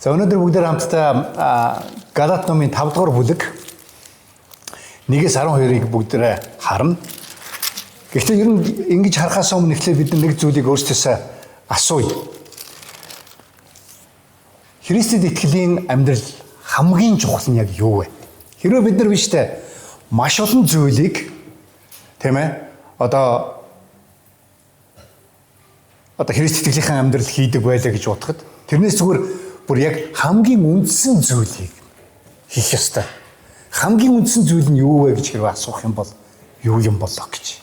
За өнөөдөр бүгдээр хамтдаа Галат номын 5 дугаар бүлэг 1-12-ыг бүгдээрээ харна. Гэхдээ ер нь ингэж харахаас өмнө эхлээд бид нэг зүйлийг өөрсдөөсөө асууя. Христэд итгэлийн амьдрал хамгийн чухал нь яг юу вэ? Хэрвээ бид нар биштэй маш олон зүйлийг тийм ээ одоо Христ итгэлийнхэн амьдрал хийдэг байлаа гэж бодоход тэрнээс зүгээр бүр яг хамгийн үндсэн зүйлийг хийх ёстой. Хамгийн үндсэн зүйл нь юу вэ гэж хэрвээ асуух юм бол юу юм болоо гэж.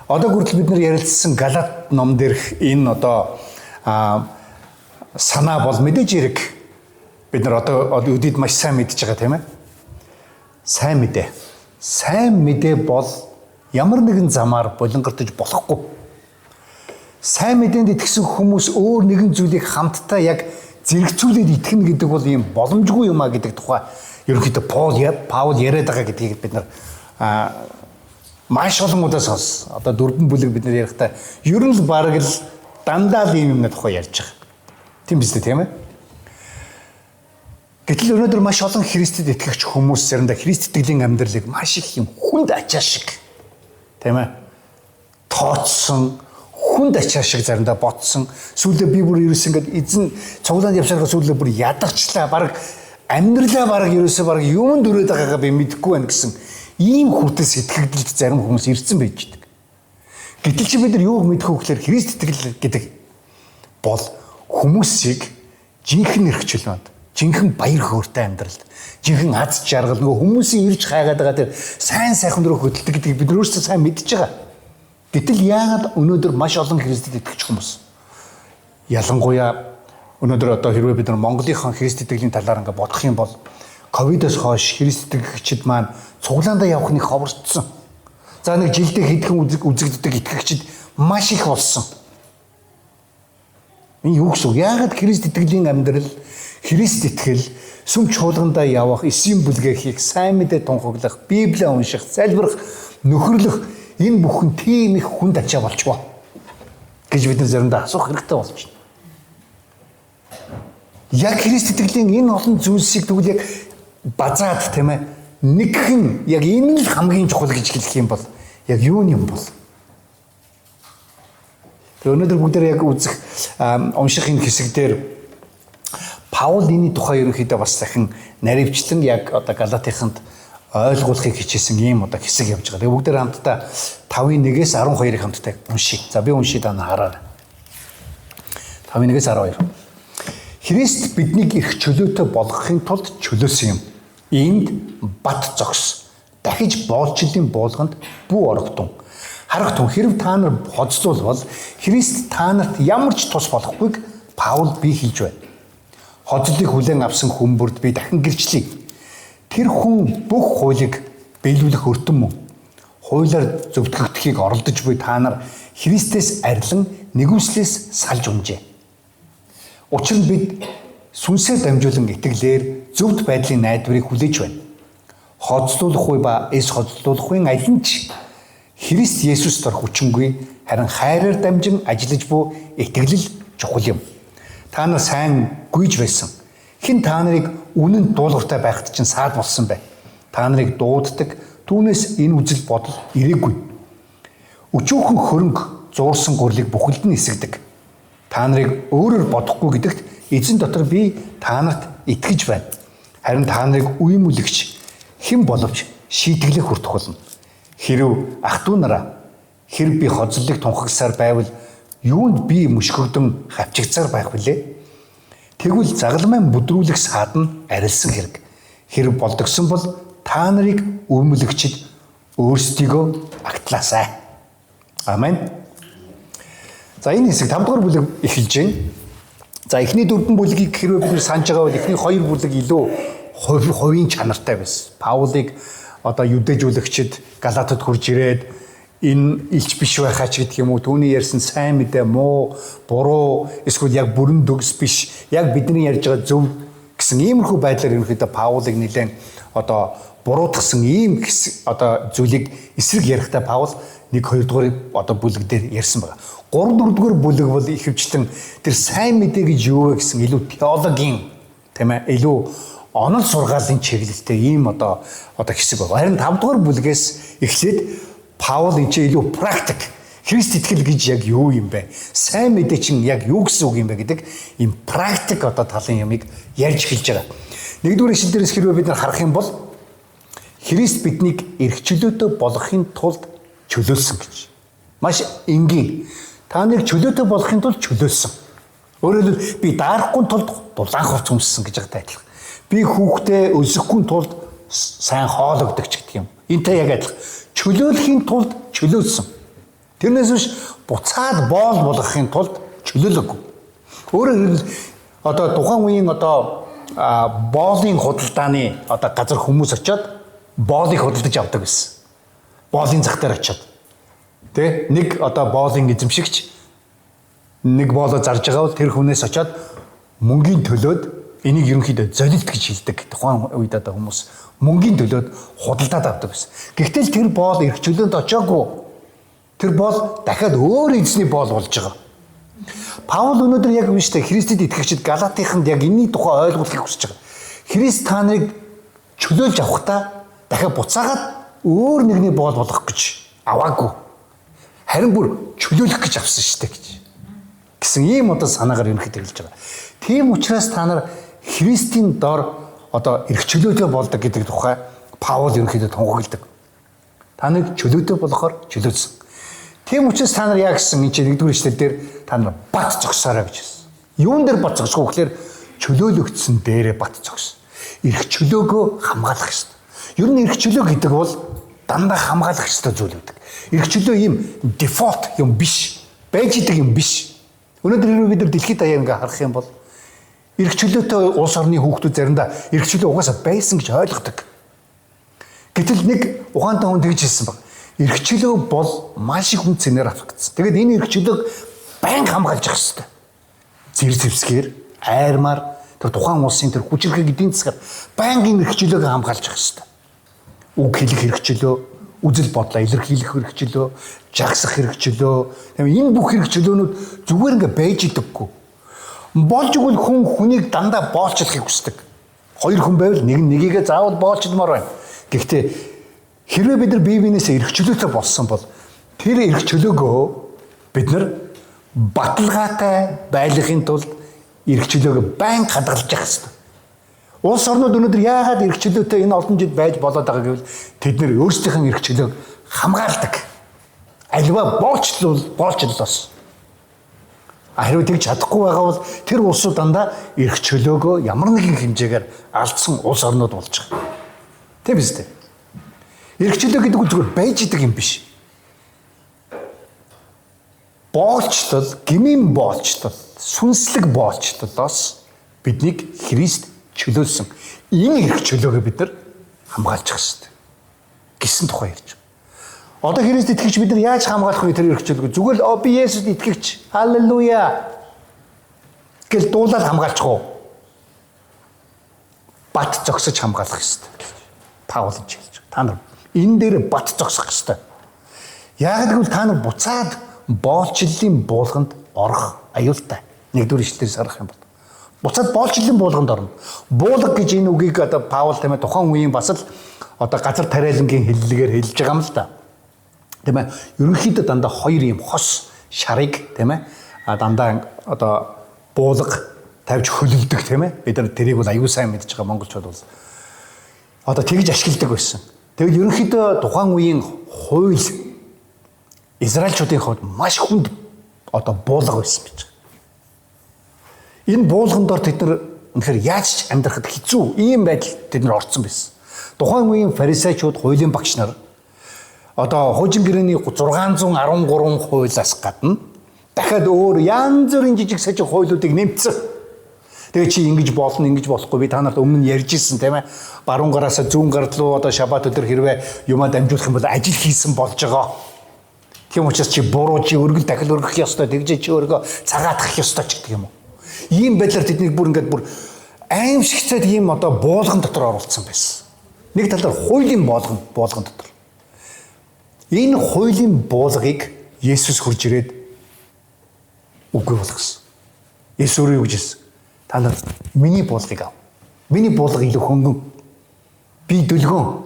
Одоо хүртэл бид нар ярилцсан Галат ном дээрх энэ одоо санаа бол мэдээж хэрэг бид нар одоо өдөрт маш сайн мэдж байгаа тийм ээ. Сайн мэдээ. Сайн мэдээ бол ямар нэгэн замаар болонгортож болохгүй. Сайн мэдээнд итгэсэн хүмүүс өөр нэгэн зүйлийг хамтдаа яг зэрэгцүүлээд итгэнэ гэдэг бол ийм боломжгүй юм а гэдэг тухай ерөнхийдөө Паул яриад байгаа гэдгийг бид нар маш олон удаа сонс. Одоо 4 бүлэг бид нар ярихдаа ер нь л бараг л дандаа л ийм юмны тухай ярьж байгаа. Тийм биз дээ тийм ээ? Гэтэл өнөөдөр маш олон Христэд итгэгч хүмүүс заримдаа Христ итгэлийн амьдралыг маш их юм хүнд ачаа шиг тийм ээ? Тооцсон хүнд ачаа шиг заримдаа ботсон. Сүүлдээ би бүр ерөөс ингээд эзэн цуглаанд явшаага сүүлдээ бүр ядарчлаа. Бараг амьдралаа бараг ерөөсөө бараг юунд өрөөд байгаагаа би мэдэхгүй байна гэсэн ийм хүртэл сэтгэгдэлд зарим хүмүүс ирсэн байж байдаг. Гэтэл чи бид нар юуг мэдэх вэ гэхээр Христ итгэл гэдэг бол хүмүүсийг жинхэнэ эрхчлөөнд, жинхэнэ баяр хөөртэй амьдралд, жинхэнэ аз жаргал нөгөө хүмүүсийн ирж хайгаад байгаа тэр сайн сайхан руу хөдөлдөг гэдгийг бид өөрсдөө сайн мэдж байгаа. Гэтэл яагаад өнөөдөр маш олон Христэд итгэж хүмүүс ялангуяа өнөөдөр одоо хэрвээ бид нар Монголынхон Христ итгэлийн талаар ингээ бодох юм бол ковидоос хойш Христ итгэгчид маань цуглаандаа явах нэг ховорцсон. За нэг жилдээ хэдхэн үзэгддэг итгэгчид маш их болсон. Энэ юу гэсэн үг? Яагаад Христ итгэлийн амьдрал, Христ итгэл, сүм чуулгандаа явах, эсийн бүлгээ хийх, сайн мэдээ тунхаглах, Библийг унших, залбирах, нөхөрлөх энэ бүхэн тийм их хүнд ачаа болчихвоо гэж бид нар заримдаа асуух хэрэгтэй болж байна. Яг Христ итгэлийн энэ олон зүйлсийг тэгвэл яг базаад тийм ээ нэгхэн яг энэ л хамгийн чухал гэж хэлэх юм бол яг юу юм бол? Тэгээ өнөөдөр бүгдээр яг үзэх унших энэ хэсэг дээр Паул энэ тухай ерөнхийдөө бас дахин наривчлан яг одоо Галатынханд ойлгуулахыг хичээсэн ийм одоо хэсэг явж байгаа. Тэгээ бүгдээр хамтдаа 5:1-ээс 12-ыг хамтдаа уншийе. За би уншийе та хараарай. 5:1-ээс 12. Христ биднийг эрх чөлөөтэй болгохын тулд чөлөөсөн юм. Энд бат зогс. Дахиж боолчлын буулганд бүү орогдсон. Харагтун хэрв та нар хоцлуулбал Христ та нарт ямар ч тус болохгүйг Паул би хэлж байна. Хоцлыг хүлээн авсан хүмүүрд би дахин гэрчлэе. Тэр хүн бүх хуулийг биелүүлэх өртөн мөн. Хуулиар зөвтгөгдөхийг оролдож буй та нар Христээс арилан нэгүслээс салж унжээ. Учир нь бид сүнсээр дамжуулан итгэлээр зөвхт байдлын найдварыг хүлээж байна. Хоцлуулах буй ба эс хоцлуулах буй аль нь ч Христ Есүс дор хүчингүй харин хайраар дамжин ажиллаж буй итгэлэл чухал юм. Та нар сайн гүйж байсан. Хэн та нарыг үнэн дуулууртай байхад чинь саад болсон бай. Та нарыг дууддаг, түүнээс энэ үзэл бодол ирээгүй. Өчүүхэн хөрөнгө зуурсан гурлыг бүхэлд нь эсгдэг. Та нарыг өөрөөр бодохгүй гэдэгт эзэн дотор би та нарт итгэж байна. Харин та нарыг үймүүлэгч хэн боловч шийтгэлээ хүртэх болно. Хэрв ах トゥ нараа хэрв би хоцлолыг тунхагсаар байвал юунд би мөшгөгдөн хавчигцаар байх вүлээ? Тэгвэл загалмайн бүдрүүлэх саад нь арилсан хэрэг. Хэрэг болдгсон бол та нарыг өмөлөгчд өөрсдийгөө агтлаасай. Амен. За энэ хэсэг 5 дугаар бүлэг эхэлж байна. За эхний 4 бүлгийг хэрвээ бид санаж байгаа бол эхний 2 бүлэг илүү хувийн чанартай байсан. Паулыг одоо юдэжүүлэгчд Галатад хурж ирээд энэ илч биш байхаа ч гэдэг юм уу түүний ярьсан сайн мэдээ муу буруу эсвэл яг бүрэн төгс биш яг бидний ярьж байгаа зөв гэсэн иймэрхүү байдлаар ерөнхийдөө Паулыг нэлээд одоо буруутгасан ийм одоо зүйлийг эсрэг ярихдаа Паул 1-2 дугаар одоо бүлэг дээр ярьсан байна. 3-4 дугаар бүлэг бол ихэвчлэн тэр сайн мэдээ гэж юу вэ гэсэн илүү теологийн тийм ээ илүү онол сургаалын чиглэлтэй ийм одоо хэсэг байна. Харин 5 дугаар бүлгээс эхлээд Паул энэ ч илүү практик Христ итгэл гэж яг юу юм бэ? Сайн мэдээ чинь яг юу гэсэн үг юм бэ гэдэг ийм практик талын ямыг ярьж хэлж байгаа. Нэгдүгээр ишлэл дээрээс хэрвээ бид нар харах юм бол Христ биднийг эрх чөлөөтэй болгохын тулд чөлөөлсөн гэж. Маш энгийн. Та нарыг чөлөөтэй болгохын тулд чөлөөлсөн. Өөрөөр хэлбэл би даарахгүй тулд дулаан хувц өмссөн гэж байгаатай адилхан. Би хүүхдээ өсөхгүй тулд сайн хоол өгдөг ч гэдэг юм. Энтэй яг адилхан. Чөлөөлөхийн тулд чөлөөлсөн. Тэрнээс биш буцаад боол болгохын тулд чөлөөлөхгүй. Өөрөөр хэлбэл тухайн үеийн боолын худалдааны газар хүмүүс очиод боолыг худалдаж авдаг гэсэн. Боолын зах дээр очиод. Тэ нэг боолын эзэмшигч нэг боолоо зарж байгаа бол тэр хүнээс очиод мөнгөний төлөөд энийг ерөнхийдөө золилт гэж хэлдэг. Тухайн үед хүмүүс мөнгөний төлөөд худалдаад авдаг гэсэн. Гэхдээ л тэр боол эрх чөлөөнд очоогүй. Тэр боол дахиад өөр эзний боол болж байгаа. Паул өнөөдөр яг биш тэ Христэд итгэгчид Галатыханд яг энэний тухай ойлгуулахыг хүсэж байгаа. Христ та нарыг чөлөөлж авахдаа дахиад буцаагаад өөр нэгний боол болгох гэж аваагүй. Харин бүр чөлөөлөх гэж авсан шүү дээ гэж. Гэсэн ийм санаагаар ерөнхийдөө хэлж байгаа. Тийм учраас та нар Христийн дор эрх чөлөөтэй болдог гэдэг тухай Паул ерөнхийдөө тунхагладаг. Та нарыг чөлөөтэй болохоор чөлөөсөн. Тийм учраас та нар яа гэсэн энэ чинь 1-р эшлэл дээр та нар бат зогсоорой гэж хэлсэн. Юун дээр бат зогсох вэ гэхээр чөлөөлөгдсөн дээрээ бат зогс. Эрх чөлөөгөө хамгаалах ёстой. Ер нь эрх чөлөө гэдэг бол дандаа хамгаалах ёстой зүйл үүдэг. Эрх чөлөө ийм дефолт юм биш. Байж идэг юм биш. Өнөөдөр хэрвээ бид нар дэлхийд даяар ингээ харах юм бол эрх чөлөөтэй улс орны хүүхдүүд заримдаа эрх чөлөө угаасаа байсан гэж ойлгодог. Гэтэл нэг ухаантай хүн тэгж хэлсэн баг. Эрх чөлөө бол маш их хүн цэнээр аврагдсан. Тэгээд энэ эрх чөлөөг байнга хамгаалж явах хэрэгтэй. Зэр зэвсгээр, айрмаар тэр тухайн улсын тэр хүчирхэг эдийн засгаар байнга эрх чөлөөг хамгаалж явах хэрэгтэй. Үг хэлэх эрх чөлөө, үзэл бодлоо илэрхийлэх эрх чөлөө, жагсах эрх чөлөө. Энэ бүх эрх чөлөөнүүд зүгээр ингээ байж идэггүй. Болж игэл хүнийг дандаа боолчлохыг хүсдэг. Хоёр хүн байвал нэг нь нэгийгээ заавал боолчдмаар байна. Гэхдээ хэрвээ бид нар бие биенээсээ эрх чөлөөтэй болсон бол тэр эрх чөлөөгөө бид нар баталгаатай байлгахын тулд эрх чөлөөгөө байнга хадгалж явах хэрэгтэй. Улс орнууд өнөөдөр яагаад эрх чөлөөтэй энэ олон жил байж болоод байгаа гэвэл тэд нэр өөрсдийнх нь эрх чөлөөг хамгаалдаг. Альва боолчлолоос. Хэрвээ тэгж чадахгүй байгаа бол тэр улсууд дандаа эрх чөлөөгөө ямар нэгэн хэмжээгээр алдсан улс орнууд болж байгаа. Тийм биз дээ. Эрх чөлөө гэдэг нь зүгээр байж идэг юм биш. Боолчлол, гмийн боолчлол, сүнслэг боолчлолоос биднийг Христ чөлөөлсөн. Энэ эрх чөлөөгөө бид нар хамгаалж явах хэрэгтэй гэсэн тухай ярьж байгаа. Одоо Христ итгэгч бид нар яаж хамгаалах вэ тэр эрх чөлөөгөө? Зүгээр л би Есүст итгэгч. Халелуя гэл дуулаад хамгаалчих уу? Бат зогсож хамгаалах хэрэгтэй. Паул хэлж байгаа. Та нар энэ дээр бат зогсох хэрэгтэй. Яг гэвэл та нар буцаад боолчлолын буулганд орох аюултай. 1-р ишлэлээс харах юм бол буцаад боолчлолын буулганд орно. Буулга гэж энэ үгийг Паул тухайн үеийн бас л газар тариалангийн хэллэгээр хэлж байгаа юм л да. Тийм ээ. Ерөнхийдөө дандаа хоёр юм хос шарыг тийм ээ дандаа буулга тавьж хөлөвдөг тийм ээ. Бид нар тэрийг бол аюул сайн мэдж байгаа монголчууд бол тэгж ашигладаг байсан. Тэгвэл ерөнхийдөө тухайн үеийн хууль Израильчуудын хувьд маш хүнд буулга байсан гэж. Энэ буулганд дор тэд нар үнэхээр яаж амьдрахад хэцүү ийм байдал тэд нар орсон байсан. Тухайн үеийн фарисеучуд, хуулийн багш нар хуучин гэрээний 613 хуулиас гадна дахиад өөр янз бүрийн жижиг сажиг хуулиудыг нэмсэн. Тэгээ чи ингэж болно, ингэж болохгүй би та нарт өмнө нь ярьж ирсэн тийм ээ. Баруун гараасаа зүүн гар руу шабат өдөр хэрвээ юмаа дамжуулах юм бол ажил хийсэн болж байгаа. Тийм учраас чи буруу чи өргөл дахил өргөх ёстой, тэгж чи өөргөө цагаатгах ёстой ч гэдэг юм уу. Ийм байдлаар тэднийг бүр аимшигцээд ийм буулган дотор оруулсан байсан. Нэг талаар хуулийн буулган дотор. Энэ хуулийн буулгыг Есүс хурж ирээд үгүй болгосон. Есүс юу гэж хэлсэн? Та нар миний буулгыг ав. Миний буулга илүү хөнгөн. Би дүлгөн.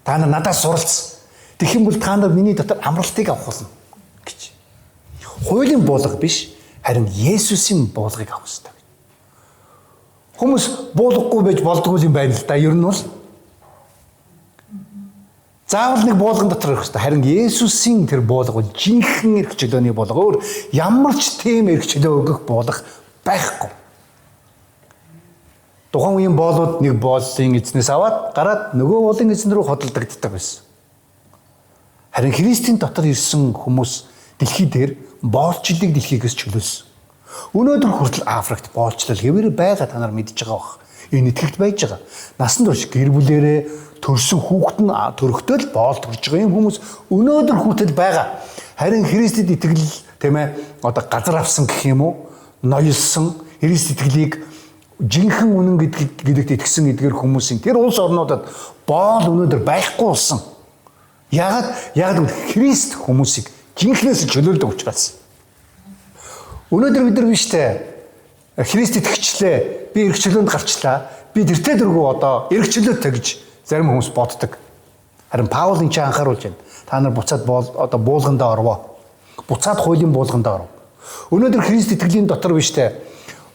Та нар надаас суралц. Тэгэх юм бол та нар миний дотор амралтыг авах болно гэж. Хуулийн буулга биш, харин Есүсийн буулгыг авах хэрэгтэй. Хүмүүс буулгахгүй байж болдгүй юм байна л да. Ер нь бол заавал нэг буулган дотор ирэх хэрэгтэй. Харин Есүсийн тэр буулга бол жинхэнэ эрх чөлөөний буулга. Өөр ямар ч тийм эрх чөлөө өгөх буулга байхгүй. Тухайн үеийн боолууд нэг бооллын эзнээс аваад гараад нөгөө боолын эзэн рүү хөдөлдөгддөг байсан. Харин Христийн дотор ирсэн хүмүүс дэлхий дээр боолчлыг дэлхийгээс чөлөөсөн. Өнөөдөр хүртэл Африкт боолчлал хэвээр байгаа та нар мэдж байгаа бах. Энэ итгэгт байж байгаа. Насанд турш гэр бүлэрээ төрсөн хүүхэд нь төрөхтэй л боол төрж байгаа юм хүмүүс өнөөдөр хүртэл байгаа. Харин Христэд итгэл тийм ээ одоо газар авсан гэх юм уу? Ноёлсон Христ итгэлийг жинхэнэ үнэн гэдэгт итгэсэн эдгээр хүмүүсийн тэр улс орнуудад боол өнөөдөр байхгүй болсон. Яагаад Христ хүмүүсийг жинхнээс чөлөөлдөг учраас. Өнөөдөр бид нар биш үү? Христ итгэгчлээ. Би эрх чөлөөнд гарчлаа. Би тэртээ дөрвөө одоо эрх чөлөөтэй гэж зарим хүмүүс боддог. Харин Паул энэ ч анхааруулж байна. Та нар буцаад одоо буулгандаа орвоо. Буцаад хуулийн буулгандаа оров. Өнөөдөр Христ итгэлийн дотор биш үү?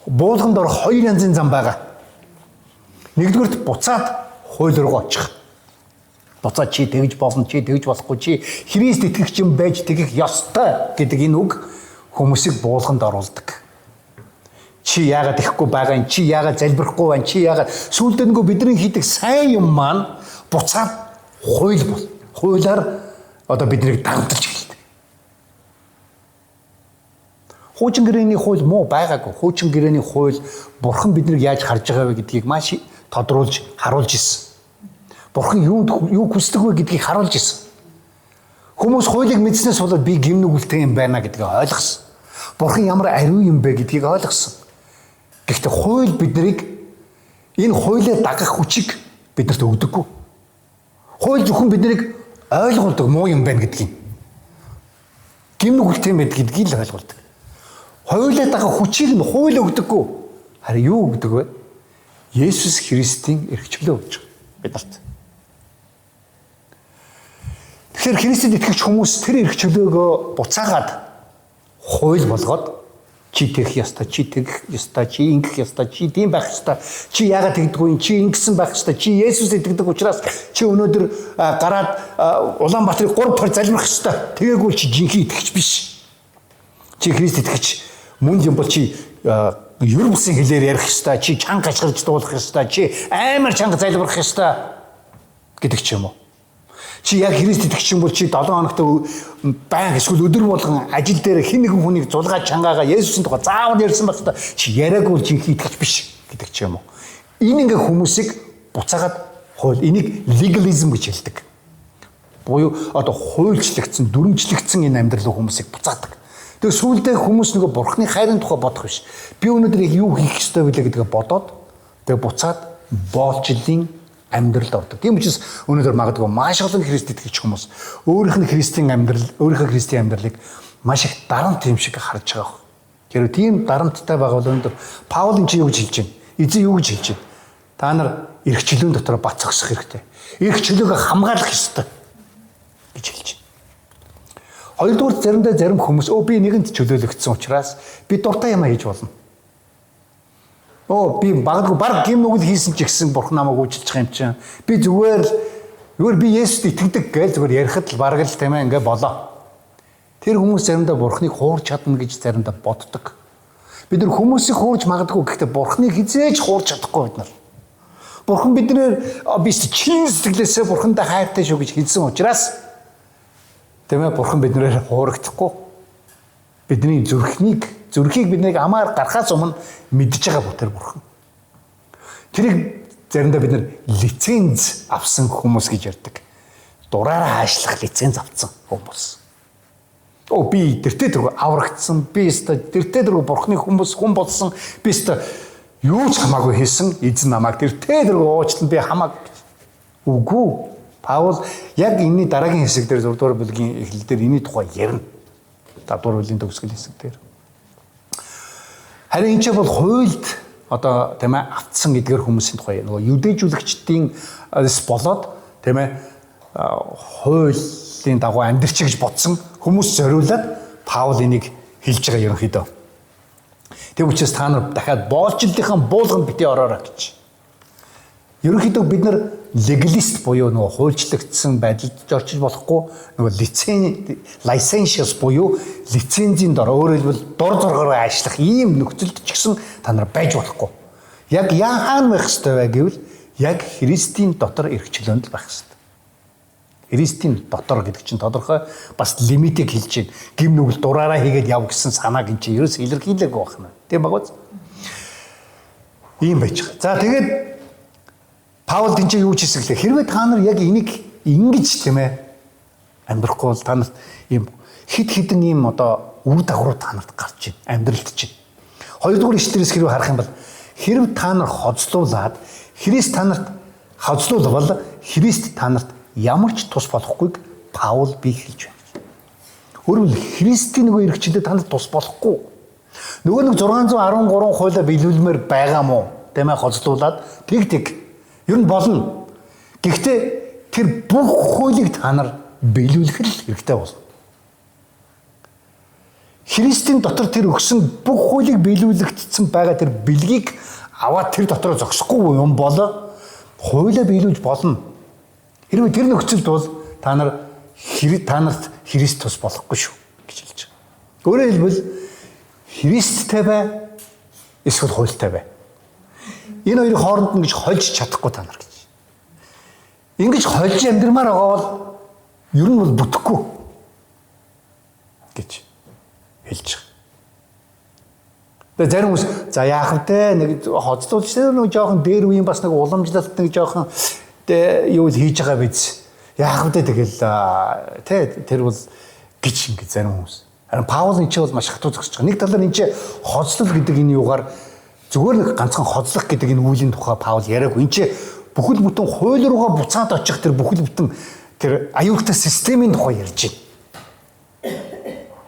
Буулганд орох хоёр янзын зам байгаа. Нэгдүгürt буцаад хууль руу очих. Буцаад чи тэгж болно, чи тэгж болохгүй, чи Христ итгэгч юм байж тэгэх ёстой гэдэг энэ үг хүмүүсийг буулганд оруулдаг. Чи яагаад ихгүй байгаа юм, чи яагаад залбирахгүй байна, чи яагаад сүүлдээ нөгөө бидний хийдэг сайн юм маань буцаад хууль бол. Хуулиар одоо биднийг дагталж хэлдэг. Хуучин гэрээний хууль муу байгаагүй. Хуучин гэрээний хууль Бурхан биднийг яаж харж байгаа вэ гэдгийг маш тодруулж харуулж ирсэн. Бурхан юу хүсдэг вэ гэдгийг харуулж ирсэн. Хүмүүс хуулийг мэдснээс болоод би гим нүгэлтэй юм байна гэдгийг ойлгосон. Бурхан ямар ариун юм бэ гэдгийг ойлгосон. Гэхдээ хууль биднийг энэ хуулийг дагах хүчийг бидэрт өгдөггүй. Хууль зөвхөн биднийг ойлгуулдаг муу юм байна гэдгийг. Гим нүгэлтэй юм гэдгийг л ойлгуулдаг. Хуулийг дагах хүчийг нь хууль өгдөггүй. Харин юу өгдөг вэ? Есүс Христийн эрх чөлөө өгч байгаа бидэрт. Тэгэхээр Христэд итгэж хүмүүс тэр эрх чөлөөгөө буцаагаад хууль болгоод чи тэгэх ёстой, чи тэгэх ёстой, чи ингэх ёстой, чи тийм байх ёстой, чи яагаад тэгдэггүй юм, чи ингэсэн байх ёстой, чи Есүс итгэдэг учраас чи өнөөдөр гараад Улаанбаатарыг 3 пар залбирах ёстой. Тэгээгүй чи жинхэнэ итгэгч биш. Чи Христ итгэгч мөн юм бол чи ер бусын хэлээр ярих ёстой, чи чанга ашиглаж дуулах ёстой, чи амар чанга залбирах ёстой гэдэг ч юм уу. Чи яг Христ итгэгч юм бол чи 7 хоногт баян эсвэл өдөр болгон ажил дээр хэн нэгэн хүнийг зулгаа чангаагаа Есүсийн тухай заавал ярьсан байх та чи яриаггүй жинхэнэ итгэгч биш гэдэг ч юм уу. Энэ ингээ хүмүүсийг буцаагаад хууль энийг легализм гэж хэлдэг. Буюу одоо хуульчлагдсан, дүрмжлэгдсэн энэ амьдрал хүмүүсийг буцаадаг. Тэгээ сүүлдээ хүмүүс нөгөө Бурхны хайрын тухай бодох биш. Би өнөөдөр яг юу хийх ёстой вэ гэдгээ бодоод тэгээ буцаад боолчлын амьдралд ордог. Тийм учраас өнөөдөр магадгүй маш олон Христ итгэгч хүмүүс өөрийнх нь Христийн амьдрал, өөрийнхөө Христийн амьдралыг маш их дарамт юм шиг харж байгаа. Тэр тийм дарамттай байгаа бол өнөөдөр Паул энэ юу гэж хэлж байна? Эзэн юу гэж хэлж байна? Та нар эрх чөлөөний дотор бат зогсох хэрэгтэй. Эрх чөлөөгөө хамгаалах ёстой гэж хэлж байна. Хоёрдугаар заримдаа зарим хүмүүс би нэгэнд чөлөөлөгдсөн учраас би дуртай юм хийж болно. Би баг гим нүгэл хийсэн ч гэсэн Бурхан намайг уучлах юм чинь. Би зүгээр би Есүст итгэдэг гэж зүгээр ярихад л бараг л тийм ээ ингээ болоо. Тэр хүмүүс заримдаа Бурханыг хуурч чадна гэж заримдаа боддог. Бид нар хүмүүсийг хуурч магадгүй гэхдээ Бурханыг хизээж хуурч чадахгүй бид нар. Бурхан биднээр би чин сэтгэлээсээ Бурхандаа хайртай шүү гэж хэлсэн учраас тийм ээ Бурхан биднээр хуурагдахгүй. Бидний зүрхийг биднийг амаар гарахаас өмнө мэдж байгаа бүтээр Бурхан. Тэрийг заримдаа бид нар лиценз авсан хүмүүс гэж ярьдаг. Дураараа хаашлах лиценз авсан хүмүүс. Би тэртээ дөрөв аврагдсан, би тэртээ дөрөв Бурханы хүн болсон, би юу ч хамаагүй хийсэн, эзэн намайг тэртээ дөрөв уучлан би хамаагүй. Үгүй. Паул яг энэний дараагийн хэсэг дээр 6 дугаар бүлгийн эхлэл дээр энэний тухай ярина. 5 дугаар бүлгийн төгсгөл хэсэг дээр. Харин энэ ч бол хуульд одоо тийм ээ автсан эдгээр хүмүүсийн тухай нөгөө юдэжүүлэгчдийн болоод тийм ээ хуулийн дагуу амьдрч гэж бодсон хүмүүс зориулаад Паул энийг хэлж байгаа ерөнхийдөө. Тэг учраас та нар дахиад боолчлынхаа буулганд битгий ороорой гэж. Ерөнхийдөө бид нар легалист буюу нөгөө хуульчлагдсан байдалд орчиж болохгүй нөгөө licentious буюу лицензийн дор өөрөөр хэлбэл дор зоргоор ажиллах ийм нөхцөлд ч гэсэн та нар байж болохгүй. Яг яахан байх ёстой вэ гэвэл яг Христийн дотор эрхчлөөнд байх ёстой. Христийн дотор гэдэг чинь тодорхой бас лимитийг хэлж байна. Гим нүгэл дураараа хийгээд яв гэсэн санааг эн чинь ерөөс илэрхийлээгүй байна. Тийм баггүй. Ийм байж байгаа. За тэгээд Паул энэ юу ч хэлсэглээ. Хэрвээ та нар яг энийг ингэж тийм ээ амьдрахгүй бол та нарт ийм хид хідэн ийм одоо үр дагавар та нарт гарч байна. Амьдралд чинь. Хоёрдугаар ишлэлээс хэрвээ харах юм бол хэрв та нар хоцлуулаад Христ та нарт хоцлуулбал Христ та нарт ямар ч тус болохгүйг Паул би хэлж байна. Өөрөөр Христийн нөгөө эрхчлээ та нарт тус болохгүй. Нөгөө нэг 613 хуулиа биелүүлмээр байгаа мó? Тийм ээ хоцлуулаад тэг ер нь болно. Гэхдээ тэр бүх хуулийг та нар биелүүлэх л хэрэгтэй болно. Христийн дотор тэр өгсөн бүх хуулийг биелүүлэгдсэн байгаа тэр бэлгийг аваад тэр дотороо зогсохгүй юм бол хуулиа биелүүлж болно. Хэрвээ тэр нөхцөлд бол та нарт Христ тус болохгүй шүү гэж хэлж байгаа. Өөрөөр хэлбэл Христтэй бай, эсвэл хуультай бай. Энэ хоёрын хооронд ингэж хольж чадахгүй та нар гэж. Ингэж хольж амьдрмаар байгаа бол ер нь бол бүтэхгүй гэж хэлж байгаа. Тэгээ зарим хүмүүс за яах вэ? Нэг хоцлуулж нэг жоохон дээр үеийн бас нэг уламжлалт нэг жоохон юу хийж байгаа биз. Яах вэ тэгэл тэр бол гэж ингэ зарим хүмүүс. Харин Паул энэ ч бол маш хатуу зогсож байгаа. Нэг талаар энэ ч хоцлол гэдэг энэ юугаар зүгээр нэг ганцхан хоцлох гэдэг энэ үеийн тухай Паул яриаггүй. Энд чи бүхэл бүтэн хууль руугаа буцаад очих тэр бүхэл бүтэн тэр аюултай системийн тухай ярьж байна.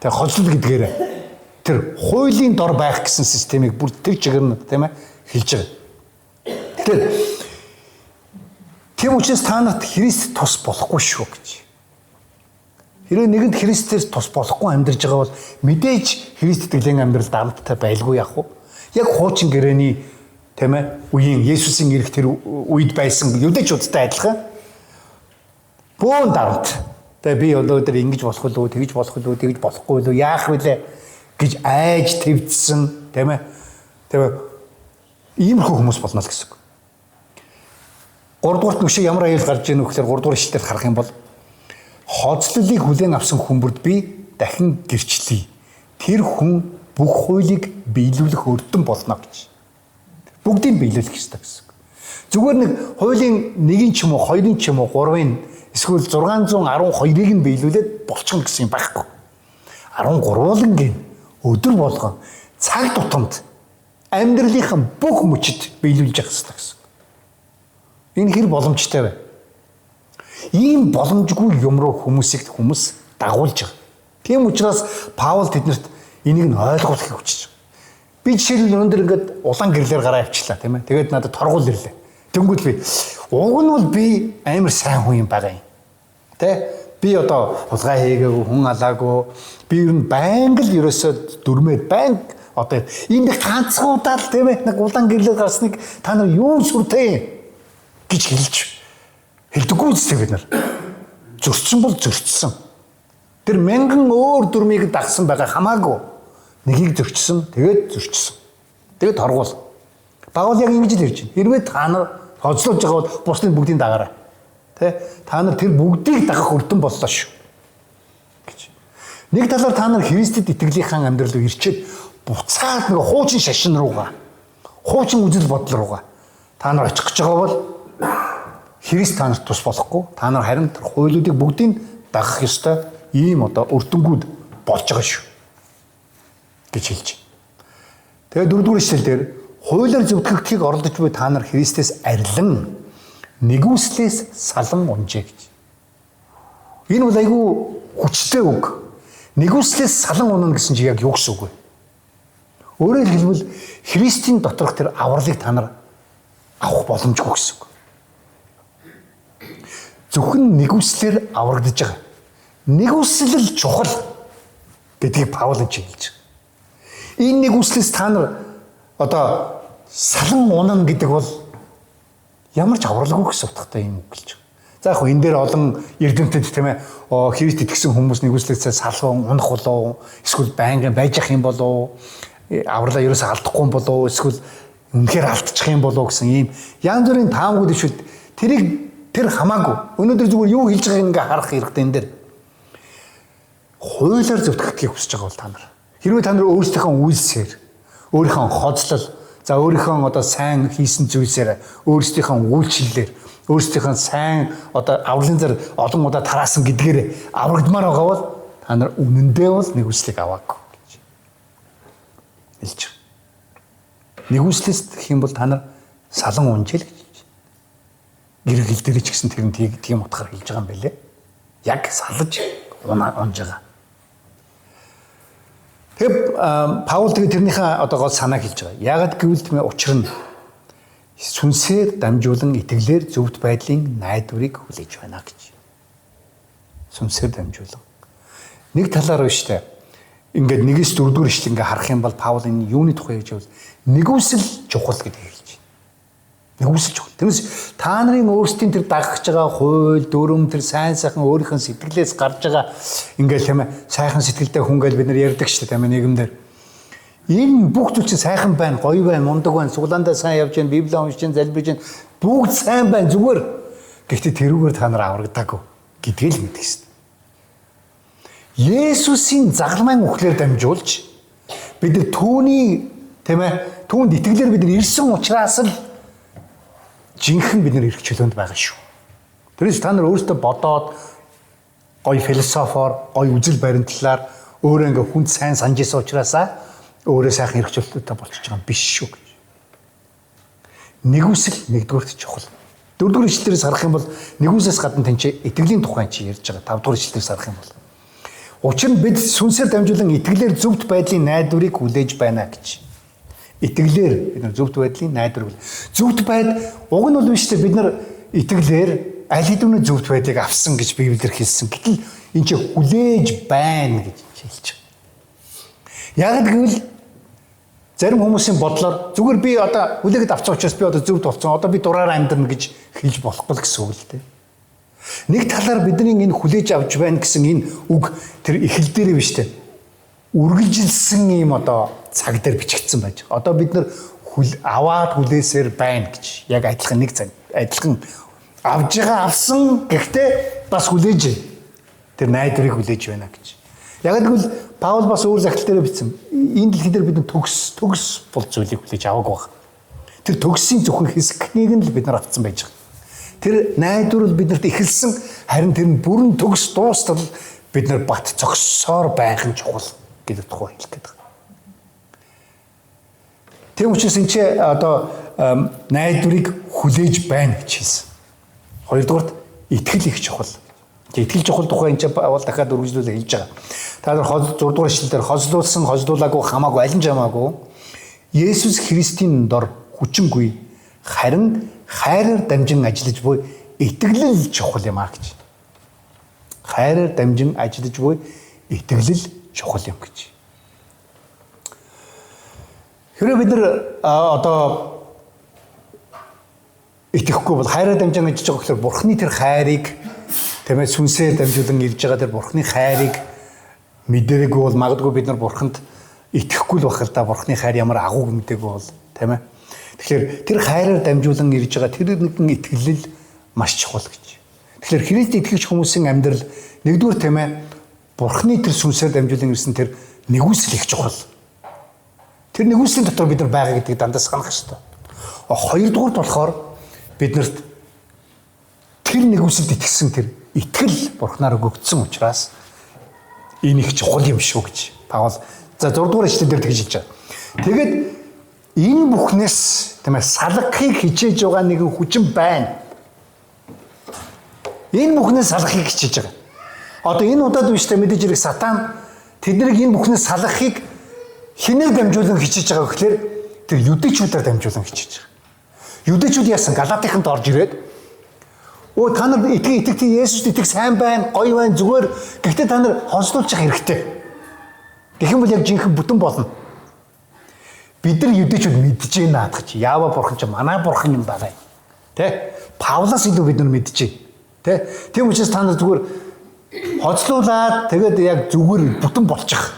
Тэр хоцлол гэдгээр тэр хуулийн дор байх гэсэн системийг бүр тэр чигээр нь тийм ээ хэлж байгаа. Тэгэхээр тийм учраас та нарт Христ тус болохгүй шүү гэж. Хэрвээ нэгэнд Христээс тус болохгүй амьдарч байгаа бол мэдээж Христ итгэлийн амьдрал дарамттай байлгүй яах вэ? Яг хуучин гэрээний тийм ээ үеийн Есүсийн ирэх тэр үед байсан юдэчүүдтэй адилхан бөөн дарамт. Тэгээ би өнөөдөр ингэж болох уу, тэгж болох уу, тэгж болохгүй юу, яах вүлээ гэж айж твцсэн тийм ээ. Тэгээ иймэрхүү хүмүүс болно л гэсэн үг. 3 дугаарт нүшээ ямар аюул гарч ийн вэ гэхээр 3 дугаар ишлэлээр харах юм бол хоцлолыг хүлээн авсан хүмүүрд би дахин гэрчлэе. Тэр хүн бүх хуулийг биелүүлэх өрдөн болно гэж. Бүгдийг биелүүлэх ёстой гэсэн. Зүгээр нэг хуулийн 1-ийн ч юм уу, 2-ын ч юм уу, 3-ын эсвэл 612-ыг нь биелүүлээд болчихно гэсэн юм байхгүй. 13-ын өдөр болгон цаг тутамд амьдралынхаа бүх мөчид биелүүлж явах ёстой гэсэн. Энэ хэр боломжтой вэ? Ийм боломжгүй юм руу хүмүүс дагуулж байгаа. Тийм учраас Паул тэднэрт энийг нь ойлгуулахыг хүчиж байгаа. Би жишээлбэл өнөөдөр ингээд улаан гэрлэр гараа авчлаа тийм ээ. Тэгээд надад торгуул ирлээ. Тэнгүүд би уг нь бол би амар сайн хүн юм байгаа юм. Тэ? Би одоо хулгай хийгээгүй, хүн алаагүй. Би ер нь байнга л ерөөсөө дүрмээр байнга одоо энэ ганцгуудаа л тийм ээ нэг улаан гэрлэр гарсныг та нар юу сүртэй гэж хэлдэггүй үстэй бид нар. Зөрчсөн бол зөрчсөн. Тэр мянган өөр дүрмийг дагсан байгаа хамаагүй. Нэгийг зөрчсөн, тэгээд зөрчсөн. Тэгээд торгуул. Паул яг ингэж л ярьж байна. Хэрвээ та нар хоцлуулж байгаа бол бусдын бүгдийг дагараа. Тэ? Та нар тэр бүгдийг дагах өрдөн боллоо шүү. гэж. Нэг талаар та нар Христэд итгэлийнхэн амьдрал руу ирчээд буцаад нэг хуучин шашин руугаа, хуучин үзэл бодол руугаа та нар очих гэж байгаа бол Христ та нарт тус болохгүй. Та нар харин тэр хуулиудыг бүгдийг дагах ёстой ийм одоо өрдөнгүүд болж байгаа шүү гэж хэлж байна. Тэгээ 4-р ишлэлдэр хуулиар зөвтгөгдөхийг оролдож буй та нар Христээс арилан нэгүслээс салан унжээ гэж. Энэ бол айгүй хүчтэй үг. Нэгүслээс салан унана гэсэн чинь яг юу гэсэн үг вэ? Өөрөөр хэлбэл Христийн доторх тэр авралыг та нар авах боломжгүй гэсэн үг. Зөвхөн нэгүслэр аврагдаж байгаа. Нэгүсэл л чухал гэдгийг Паул хэлж байгаа. Энэ нэгүслээс та нар одоо салан унана гэдэг бол ямар ч авралгүй гэсэн утгатай юм үг гэлж байгаа. За яг энэ дээр олон эрдэмтэд тийм ээ Христ итгэсэн хүмүүс нэгүслээсээ салан унах болов эсвэл байнгын байж ах юм болов авралаа ерөөсөө алдахгүй юм болов эсвэл үнэхээр алдчих юм болов гэсэн ийм янз бүрийн таамагуд ишвэл тэр хамаагүй. Өнөөдөр зүгээр юу хэлж байгааг ингээ харах хэрэгтэй энэ дээр. Хуулиар зөвтгөхийг хүсэж байгаа бол та нар. Хэрвээ та нар өөрсдийнхөө үйлсээр, өөрийнхөө хоцлол, за өөрийнхөө одоо сайн хийсэн зүйлсээр, өөрсдийнхөө үйлчлэлээр, өөрсдийнхөө сайн одоо авралын зар олон удаа тараасан гэдгээр аврагдмаар байгаа бол та нар үнэндээ бол нэгүслийг аваагүй гэж хэлж байна. Нэгүслээс гэх юм бол та нар салан унжил гэж. Гэр хэл дээр ч гэсэн тэр нь тийм утгаар хэлж байгаа юм байлээ. Яг салж унж байгаа. Тэгээ Паул тэрнийхээ одоо гол санааг хэлж байгаа. Яагаад гэвэл тийм учир нь сүнсээр дамжуулан итгэлээр зөвхт байдлын найдварыг хүлээж байна гэж. Сүнсээр дамжуулан. Нэг талаар биш үү? Ингээд 1-4 дугаар ишлэл ингээ харах юм бол Паул энэ юуны тухай хэлж байгаа нэгүсэл чухал гэдэг хэлж байна. Нэгүсэл чухал. Тэрнээс та нарын өөрсдийн тэр дагах байгаа хууль, дүрм, тэр сайн сайхан өөрийнхөө сэтгэлээс гарч байгаа ингээл тийм ээ сайхан сэтгэлтэй хүн гэж бид нар ярьдаг шүү дээ тийм ээ нийгэмдэр. Энэ бүх зүйл чинь сайхан байна, гоё байна, мундаг байна, суглаандаа сайн явж байна, Библийг уншиж байна, залбирж байна. Бүгд сайн байна зүгээр. Гэхдээ тэрүүгээр та нар аврагдаагүй гэдгийг л мэдэх хэрэгтэй. Есүсийн загламын үхлээр дамжуулж бид нар түүний тийм ээ түүнд итгэлээр бид нар ирсэн учраас л жинхэнэ бид нар эрх чөлөөнд байгаа шүү. Тэрээс та нар өөрсдөө бодоод гоё философоор, гоё үзэл баримтлалаар өөрөө ингээ хүнд сайн санаж исэн учраас өөрөө сайхан эрх чөлөөтэй болчихж байгаа юм биш шүү гэж. Нэгүсэл нэгдүгээрт чухал. Дөрөвдүгээр ишлэлээс харах юм бол нэгүслээс гадна тэнцээ итгэлийн тухай чи ярьж байгаа. Тавдугаар ишлэлээс харах юм бол учир нь бид сүнсээр дамжуулан итгэлээр зөвхт байдлын найдварыг хүлээж байна гэж. Итгэлээр бид нар зөвхт байдлын найдвар. Зөвхт байд уг нь бол биш үү бид нар итгэлээр аль хэдийн зөвхт байдлыг авсан гэж Библиэр хэлсэн. Гэтэл энэ чи хүлээж байна гэж хэлж байгаа. Яг гэвэл зарим хүмүүсийн бодлоор зүгээр би одоо хүлээгээд авсан учраас би одоо зөвхт болсон. Одоо би дураараа амьдрна гэж хэлж болохгүй гэсэн үг л дээ. Нэг талаар бидний энэ хүлээж авч байна гэсэн энэ үг тэр эхэл дээр биш үү? Үргэлжилсэн юм одоо цаг дээр бичигдсэн байж. Одоо бид нар аваад хүлээсээр байна гэж яг адилхан нэг цаг адилхан авж байгаа авсан гэхдээ бас хүлээж тэр найдварыг хүлээж байна гэж. Яг гэвэл Паул бас өөр захидал дээр бичсэн. Энэ дэлхий дээр бид төгс бол зүйлийг хүлээж аваагүй байна. Тэр төгсийн зөвхөн хэсгнийг нь л бид нар авсан байж байгаа. Тэр найдвар бол биднэрт эхэлсэн харин тэр нь бүрэн төгс дуустал бид нар бат зогссоор байх нь чухал гэдэг тухай хэлэх гээд байна. Тийм учраас энэ чи одоо найдварыг хүлээж байна гэж хэлсэн. Хоёрдугаарт итгэл их чухал. Итгэл чухал тухай энэ чи бол дахиад үргэлжлүүлээ хэлж байгаа. Та нар 6 дугаар ишлэлээр хозлуулсан, хозлуулаагүй хамаагүй аль нь жамаагүй Есүс Христийн дор хүчингүй харин хайраар дамжин ажиллаж буй итгэлэл чухал юм а гэж. Хайраар дамжин ажиллаж буй итгэлэл чухал юм гэж. Хэрэв бид нар одоо итгэхгүй бол хайраар дамжин ажиллаж байгаа гэхээр Бурхны тэр хайрыг тийм ээ сүнсээр дамжуулан ирж байгаа тэр Бурхны хайрыг мэдэрээгүй бол магадгүй бид нар Бурханд итгэхгүй л байх л да. Бурхны хайр ямар агуу мэдээгүй бол тийм ээ. Тэгэхээр тэр хайраар дамжуулан ирж байгаа тэр нэгэн итгэлэл маш чухал гэж. Тэгэхээр Христ итгэгч хүмүүсийн амьдрал нэгдүгээр тийм ээ Бурхны тэр сүнсээр дамжуулан ирсэн тэр нэгүсэл их чухал. Тэр нэгүслийн дотор бид нар байгаа гэдгийг дандаа санах хэрэгтэй. Хоёрдугаарт болохоор биднэрт тэр нэгүсэлд итгэсэн тэр итгэл Бурхнаар өгөгдсөн учраас энэ их чухал юм шүү гэж. Паул за 6 дугаар ишлэлээр тэгж хэлж байгаа. Тэгээд энэ бүхнээс тийм ээ салгахыг хичээж байгаа нэгэн хүчин байна. Энэ бүхнээс салгахыг хичээж байгаа. Одоо энэ удаад биш тэ мэдээж хэрэг сатан тэднийг энэ бүхнээс салгахыг хинээр дамжуулан хичээж байгаа гэхээр тэр юдэчүүдээр дамжуулан хичээж байгаа. Юдэчүүд яасан? Галаатыханд орж ирээд өө та нар итгэж Есүст итгэх сайн байна, гоё байна, зүгээр. Гэхдээ та нар хонслуулчих хэрэгтэй. Тэгэх юм бол яг жинхэнэ бүтэн болно. Бид нар юдэчүүд мэдж байна наадах чи. Яава бурхан чи манай бурхан юм байна. Тэ? Паулаас илүү бид нар мэдж байна. Тэ? Тийм учраас та нар зүгээр хоцлуулаад тэгээд яг зүгээр бүтэн болчих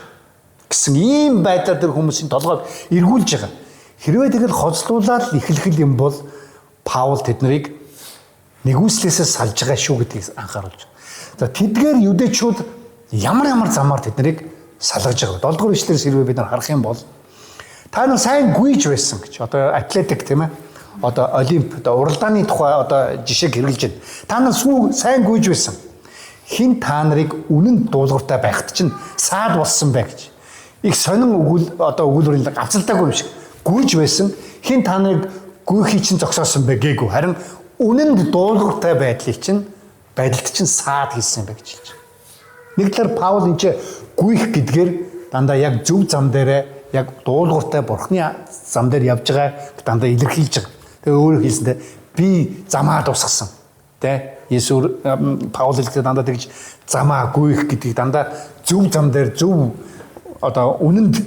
гэсэн ийм байдлаар тэр хүмүүсийн толгойг эргүүлж байгаа. Хэрвээ тэгэл хоцлуулаад эхлэх юм бол Паул тэднийг нэгүслээсээ салж байгаа шүү гэдгийг анхааруулж байна. За тэдгээр юдэчүүд ямар замаар тэднийг салгаж байгаа. 7 дугаар ишлэлээс хэрвээ бид нар харах юм бол та нар сайн гүйж байсан гэж одоо атлетик тийм ээ. Одоо олимп одоо уралдааны тухай одоо жишээг хэрэглэж байна. Та нар сайн гүйж байсан. Хин та нарыг үнэн дуулууртай байхад чинь саад болсон бай гэж. Их сонин өгүүлбэрийн гацалтаагүй юм шиг гүйж байсан. Хин та нарыг гүйхий чинь зогсоосон бай гээгүй. Харин үнэнд дуулууртай байдлыг чинь саад хийсэн бай гэж хэлж байгаа. Нэг талаар Паул энэ гүйх гэдгээр дандаа яг зөв зам дээрээ яг дуулууртай бурхны зам дээр явж байгаа дандаа илэрхийлж байгаа. Тэгээ өөрөөр хэлсэндээ би замаа дуусгасан. Тэ? Есүс Паул хэлдэг дандаа тэгж замаа гүйх гэдгийг дандаа зөв зам дээр зөв одоо үнэнд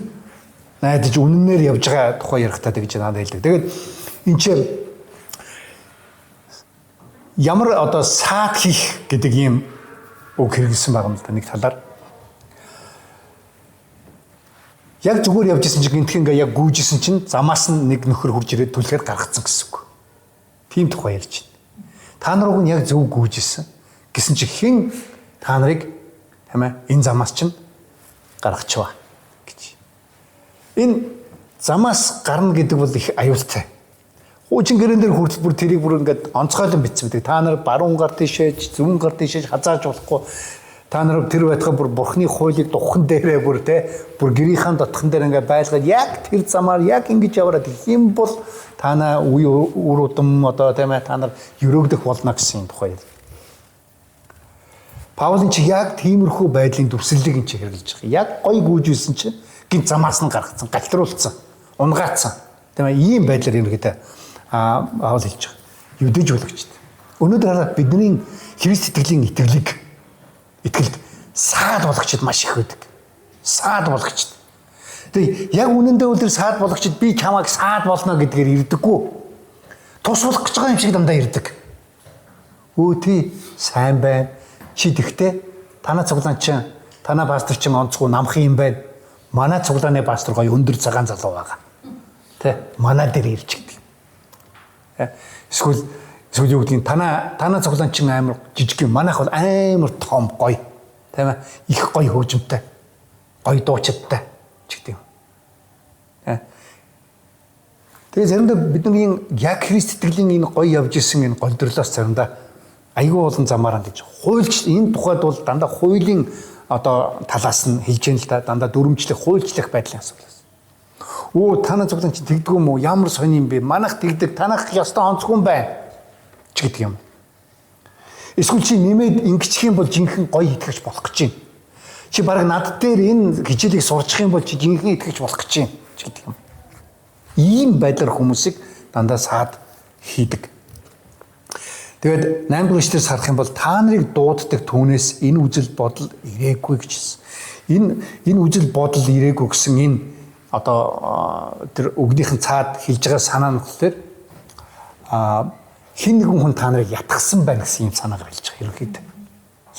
найдаж үнэнээр явж байгаа тухай ярихтаа тэгж надад хэлдэг. Тэгээд энэ чинь ямар одоо саад хийх гэдэг ийм үг хэрэгэлсэн байгаа юм л да нэг талаар. Яг зүгээр явжсэн чинь гинтхэн ингээ яг гүйжсэн чинь замаас нь нэг нөхөр хурж ирээд түлхээр гаргацсан гэсэн үг. Тийм тухай ярьж байна. Та нар уг нь яг зөв гүйжсэн гэсэн чи хэн та нарыг тийм ээ энэ замаас чинь гаргачваа гэж. Энэ замаас гарна гэдэг бол их аюултай. Хуучин гэрэн дээр хүртэл бүр тэрийг бүр ингээд онцгойлон бичсэн байдаг. Та нар баруун гар тийшээж, зүүн гар тийшээж хазааж болохгүй. Та нар тэр байтугай бүр бурхны хуулийг духхан дээрээ бүр бүр гэрийнхэн дотхон дээр ингээд байлгаад яг тэр замаар яг ингэж яваад юм бол танаа үр удам одоо тийм ээ та нар өрөөгдөх болно гэсэн юм тухай. Паулын чи яг тиймэрхүү байдлын дүрслэлийг энэ чи хэрэглэж байгаа. Яг гой гүйжүүлсэн чи гинт замаас нь гаргацсан, галтруулсан, унгаацсан. Тийм ээ ийм байдлаар ерөнхийдөө Паул хэлж байгаа. Юдэж болгочтой. Өнөөдөр хараад бидний Христ итгэлийн итгэлд саад болгочд маш их байдаг. Саад болгочд. Тэгээ яг үнэндээ бол тэр саад болгочд би чамайг саад болно гэдгээр ирдэггүй. Тус болох гэж байгаа юм шиг дандаа ирдэг. Өө тий сайн байна. Чи тэгтээ танаа цуглаан чинь танаа пастор чинь онцгой намх юм байна. Манай цуглааны пастор гоё өндөр цагаан залуу байгаа. Тэ манай дээр ирж гэдэг. Эсвэл юу гэдгийг танаа цуглаан чинь амар жижиг юм. Манайх бол амар том гоё. Тийм ээ. Их гоё хөгжимтэй. Гоё дуучидтай ч гэдэг юм. Тэгээ заримдаа бидний яг Христ итгэлийн энэ гоё явж исэн энэ голдөрлөөс заримдаа айгүй болон замаараа гэж хуульч энэ тухайд бол дандаа хуулийн одоо талаас нь хэлж яана л да дандаа дүрмжлэх хуульчлах байдлын асуудал. Оо танаа цуглаан чи тэгдэг юм уу? Ямар сони юм бэ? Манайх тэгдэг, танах ёстой онцгүй байна ч гэдэг юм. Эсвэл чи нэмээд ингэчих юм бол жинхэнэ гоё итгэж болох гэж байна. Чи бараг над дээр энэ хичээлийг сурчих юм бол чи жинхэнэ итгэж болох гэж байна ч гэдэг юм. Ийм байдлаар хүмүүсийг дандаа саад хийдэг. Тэгээд 8 дугаар эшлэлээс харах юм бол та нарыг дууддаг түүнээс энэ үжил бодол ирээгүй гэж хэлсэн. Энэ үжил бодол ирээгүй гэсэн энэ одоо тэр өгнийхэн цаад хэлж байгаа санаа нь болохоор хин нэгэн хүн та нарыг ятгсан байна гэсэн юм санаагаар хэлж байгаа ерөнхийдөө.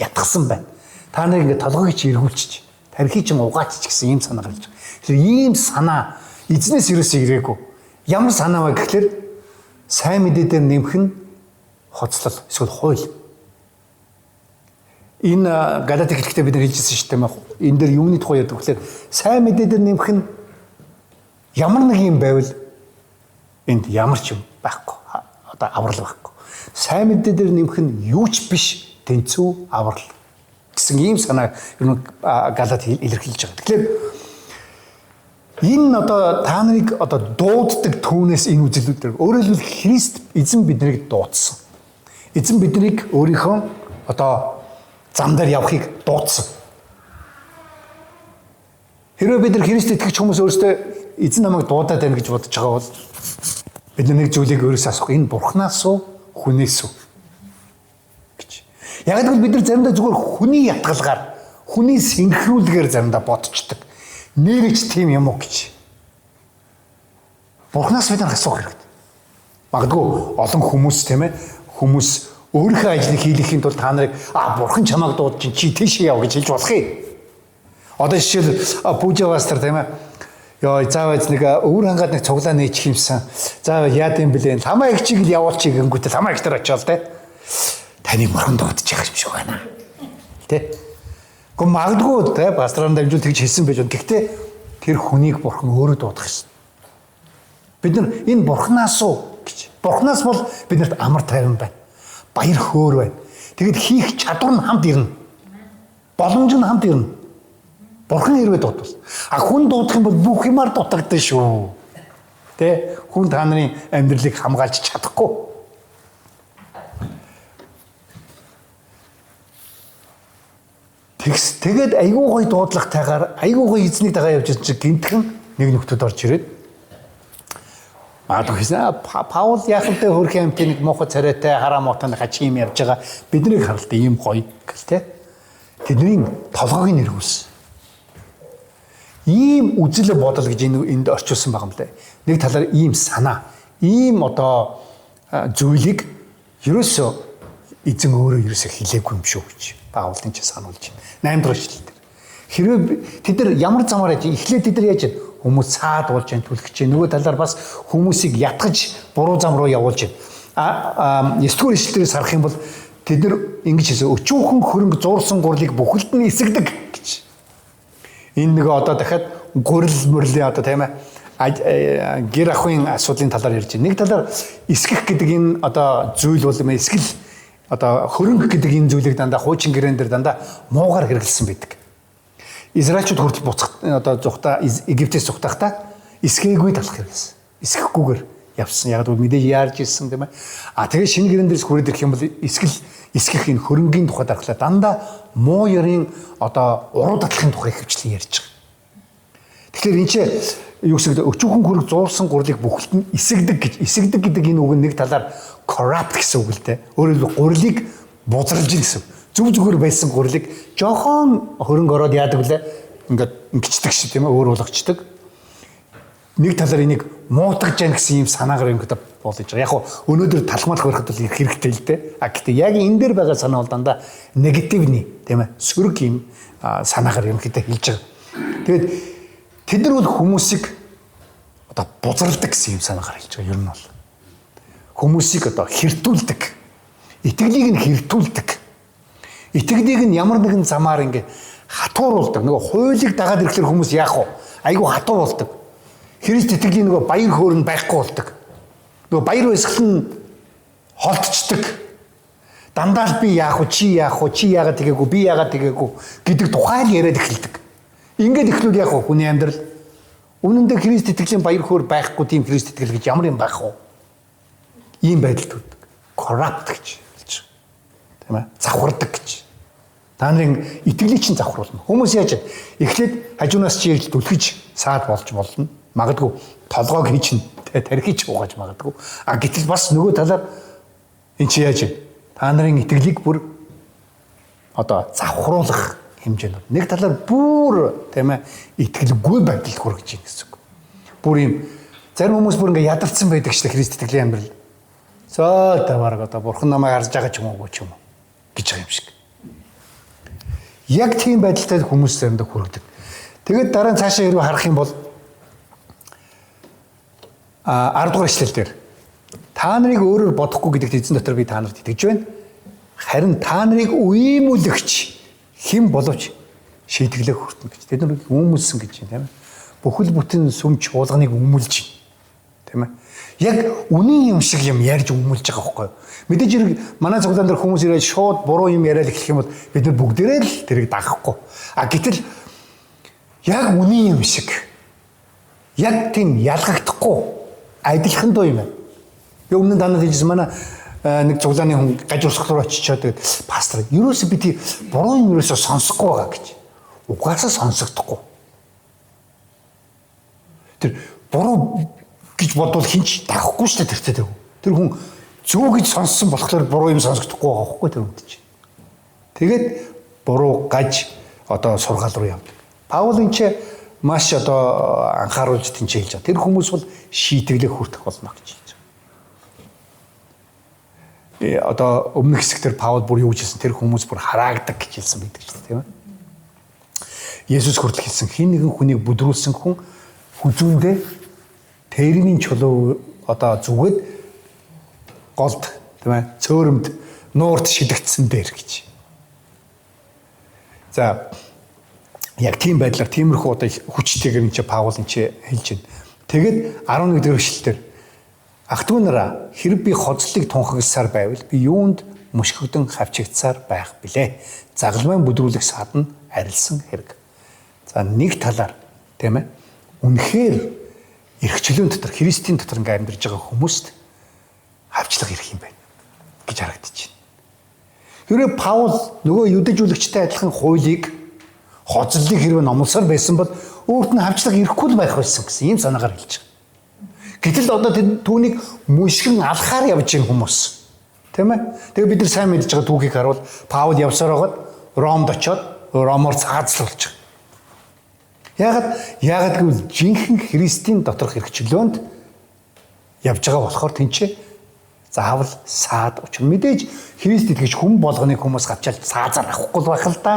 Ятгсан байна. Та нарыг ингээд толгойг чи эргүүлчих. Тархий чин угаачих гэсэн ийм санаагаар хэлж байгаа. Тэгэхээр ийм санаа эзнээс ерөөсөө ирээгүй. Ямар санаа вэ гэхэлэр сайн мэдээ дээр нэмэх нь хоцлол эсвэл хууль. Энэ Галатик хэлэхдээ бид нар хэлжсэн шүү дээ. Энэ дээр юуны тухай ярьдаг гэхэлэр сайн мэдээ дээр нэмэх нь ямар нэг юм байвал энд ямар ч юм байхгүй. Одоо аврал байхгүй. Сайн мэдээ дээр нэмэх нь юу ч биш тэнцүү аврал гэсэн ийм санаа ер нь Галат илэрхийлж байгаа. Тэгэхээр энэ одоо та нарыг одоо дууддаг түүнээс энэ үзэлүүдээр өөрөөр хэлбэл Христ эзэн биднийг дуудсан. Эзэн биднийг өөрийнхөө одоо зам дээр явахыг дуудсан. Хэрвээ бид нар Христэд итгэж хүмүүс өөрсдөө эзэн намайг дуудаад байна гэж бодож байгаа бол бид нэг зүйлийг өөрөөсөө асуух. Энэ бурхнаас уу, хүнээс үү гэж. Яг л бид нар заримдаа зүгээр хүний ятгалгаар, хүний синхруулгаар заримдаа бодчихдаг. Нэрэж тийм юм уу гэж. Бурхнаас бид нар асуух хэрэгтэй. Магадгүй олон хүмүүс тийм ээ хүмүүс өөрийнхөө ажлыг хийхин тулд та нарыг бурхан чамайг дуудаж чи тийшээ яв гэж хэлж болох юм. Одоо жишээл пүүжа пастор тийм ээ ёо заавал нэг өвөр хангаад нэг цуглаа нээчих юмсан. Заавал яад юм блэ? Тамаа их чиг л явуулчих гингүүтэй тамаа их төр очиол те. Таныг бурхан дуудаж байгаа юм шиг байна. Тэ? Гэхдээ магадгүй те пасторын дамжуул тэгж хэлсэн байж байна. Гэхдээ тэр хүнийг бурхан өөрөө дуудах юм. Бид нар энэ бурхнаас уу гэж. Бурхнаас бол биднэрт амар тайван байна. Баяр хөөр байна. Тэгэд хийх чадвар нь хамт ирнэ. Боломж нь хамт ирнэ. Бурхан хэрвээ дуудвал. Хүн дуудах юм бол бүх юмар дутагдана шүү. Тэ? Хүн та нарын амьдралыг хамгаалж чадахгүй. Тэгээд айгүй гой дуудлагатайгаар айгүй гой эзнийг дагаа явж байгаа гинтхэн нэг нөхдөд орж ирээд Магадгүй Паул яахантай хөрх юмтай нэг муухай царайтай хараа муутан хачи юм явж байгаа биднийг харалтай ийм гоё гэл тэ. Тэдний толгойг нь эргүүлсэн. Ийм үзэл бодол гэж энд орчуулсан байгаа юм лээ. Нэг талаар ийм санаа, ийм одоо зүйлийг ерөөсөө эзэн өөрөө ерөөсөө хэлээгүй юм шүү гэж Паулын ч сануулж байна. 8 дугаар эшлэл дээр. Хэрвээ тэд нар ямар замаар яаж эхлээд тэд нар яаж хүмүүс цаад болж байна түлхэж байна. Нөгөө талаар бас хүмүүсийг ятгаж буруу зам руу явуулж байна. 9 дугаар эшлэлээс харах юм бол тэд нар ингэж хэлсэн өчүүхэн хөрөнгө зуурсан гурлыг бүхэлд нь эсэгдэг гэж. Энэ нэг одоо дахиад гурил мөрлийн одоо тийм ээ гэр ахын асуудлын талаар ярьж байна. Нэг талаар эсгэх гэдэг энэ одоо зүйл бол юм эсгэл одоо хөрөнгө гэдэг энэ зүйлийг дандаа хуучин гэрэн дээр дандаа муугаар хэрэглэсэн байдаг. Израильчууд хүртэл буцах одоо зүхта Египтээс зүхтахта эсгээгүй талах хэрэглэсэн. Эсгэхгүйгээр явсан. Яг л мэдээж яарж ирсэн тийм ээ. Тэгээ шинэ гэрэн дээрс хүрээд ирэх юм бол эсгэх энэ хөрөнгийн тухай дарахлаа дандаа муу ярийн одоо уруу дадлахын тухай хөвчлэн ярьж байгаа. Тэгэхээр энэ чинь юу гэсэн өчүүхэн хөрөг зуурсан гурлыг бүхэлд нь эсэгдэг гэж. Эсэгдэг гэдэг энэ үг нь нэг талаар corrupt гэсэн үг л дээ. Өөрөөр хэлбэл гурлыг бузралж гэсэн. Зүг зүгээр байсан гурлыг жохон хөрөнгө ороод яадаг лээ. Ингээд ингэчдэг шүү тийм ээ өөр болгочдөг. Нэг талаар энийг муутгаж яах гэсэн юм санаагаар ингээд болж байгаа. Яг нь өнөөдөр талмаалах барихад бол ирэх хэрэгтэй л дээ. Гэхдээ яг энэ дээр байгаа санаа бол дандаа негативны тийм ээ сөрөг юм санаагаар юм гэдэг хэлж байгаа. Тэгээд тэд нар бол хүмүүсийг одоо бузралдаг гэсэн юм санаагаар хэлж байгаа. Ер нь бол хүмүүсийг одоо хэртүүлдэг. Итгэлийг нь хэртүүлдэг. Итгэлийг нь ямар нэгэн замаар ингээ хатууруулдаг. Нөгөө хуулийг дагаад ирэхлээр хүмүүс яах вэ? Айгу хатуу болдог. Христ итгэлийн нөгөө баяр хөөр нь байхгүй болдог. Нөгөө баяр баясгал нь холдчихдаг. Дандаа л би яах вэ? Чи яах вэ? Чи яагаад тэгээгүй? Би яагаад тэгээгүй гэдэг тухай л яриад эхэлдэг. Ингээд эхлүүл яах вэ? Хүний амьдрал үнэндээ Христ итгэлийн баяр хөөр байхгүй тийм Христ итгэл гэж ямар юм байх вэ? Ийм байдалд үүдэг. Corrupt гэж хэлж байгаа. Тийм ээ? Завхардаг гэж. Та нарын итгэлийг чинь завхруулна. Хүмүүс яаж эхлээд хажуунаас чи ирж түлхэж саад болж болно. Магадгүй толгойг хийчин тархич угааж магадгүй. Гэтэл бас нөгөө талаар эн чи яаж та нарын итгэлийг бүр одоо завхруулах хэмжээнд нэг талаар бүр тийм ээ итгэлгүй байдалд хүргэж байна гэсэн үг. Бүр юм зарим хүмүүс бүр ингээ ядарсан байдаг шүү дээ Христ итгэлийн амьдрал. Зөө таварга одоо бурхан намайг харж байгаа ч юм уу гэж байгаа юм шиг. Яг тийм байдалтай хүмүүс заримдаа хүргэдэг. Тэгээд дараа нь цаашаа хэрвээ харах юм бол 10 дугаар эшлэл дээр та нарыг өөрөөр бодохгүй гэдэгт эзэн дотор би та нарт итгэж байна. Харин та нарыг үемүүлэгч хэн боловч шийтгэлээ хүртэнэ гэж. Тэд нарыг үүмүүлсэн гэж юм тийм ээ. Бүхэл бүтэн сүм чуулганыг үүмүүлж байна. Тийм ээ. Яг үнэн юм шиг юм ярьж өмүүлж байгаа байхгүй юу? Мэдээж хэрэг манай цуглаан дээр хүмүүс ирээд шууд буруу юм яриад эхлэх юм бол бид нар бүгдээрээ л тэрийг дагахгүй. Гэтэл яг үнэн юм шиг яг тийм ялгагдахгүй адилхан дуу юм байна. Би өмнө нь танад хэлсэн манай нэг цуглааны хүн гажуурсах руу очичоод пастор ерөөсөө би тийм буруу юм ерөөсөө сонсохгүй байгаа гэж. Угаасаа сонсогдохгүй. Тэр буруу гэж бодвол хинч таахгүй шүү дээ тэр. Тэр хүн зөв гэж сонссон болохоор буруу юм сонсохдохгүй байгаа байхгүй тэр үед чинь. Тэгээд буруу гаж одоо сургаал руу явдаг. Паул энэ ч маш одоо анхааруулж тэнцээ хэлж байгаа. Тэр хүмүүс бол шийтгэлээ хүртэх болно гэж хэлж байгаа. Одоо өмнөх хэсэгтэр Паул бүр юу гэж хэлсэн тэр хүмүүс бүр хараагдаг гэж хэлсэн байдаг шүү дээ, тийм ээ. Есүс хүртэл хэлсэн хин нэгэн хүнийг бүдрүүлсэн хүн хүзүүндээ тэрний чулуу одоо зүгэд голд тийм ээ цөөрөмд нуурт шидэгдсэн дээр гэж. За яг тийм байдлаар тиймэрхүү одоо хүчтэйгээр энэ Паул энэ хэлж байна. Тэгэд 11 дэх эшлэлээр ах トゥ нараа хэрэг би хоцлыг тунхагласаар байвал би юунд мушгигдэн хавчигдсаар байх билээ. Загалмайн бүдрүүлэх садна арилсан хэрэг. За нэг талаар тийм ээ үнэхээр эрхчлөөний дотор Христийн дотор ингээм амьдарч байгаа хүмүүст хавчлага ирэх юм байна гэж харагдаж байна. Хэрвээ Паул нөгөө юдэжүүлэгчтэй адилхан хуулийг хоцлыг хэрвээ номлосоор байсан бол өөрт нь хавчлага ирэхгүй л байх байсан гэсэн ийм санаагаар хэлж байгаа. Гэтэл одоо түүнийг мушгин алхаар явж байгаа хүмүүс тийм ээ. Тэгээ бид нар сайн мэдж байгаа түүхийг харуул Паул явсаар байгаад Ромд очиод Ромоор цаазлуулж байгаа. Яагаад гэвэл жинхэнэ Христийн доторх хэрэгчлөөнд явж байгаа болохоор тэнцээ заавал саад учир мэдээж Христ итгэж хүн болгоныг хүмүүс гавчаал саазаар авахгүй байх л да.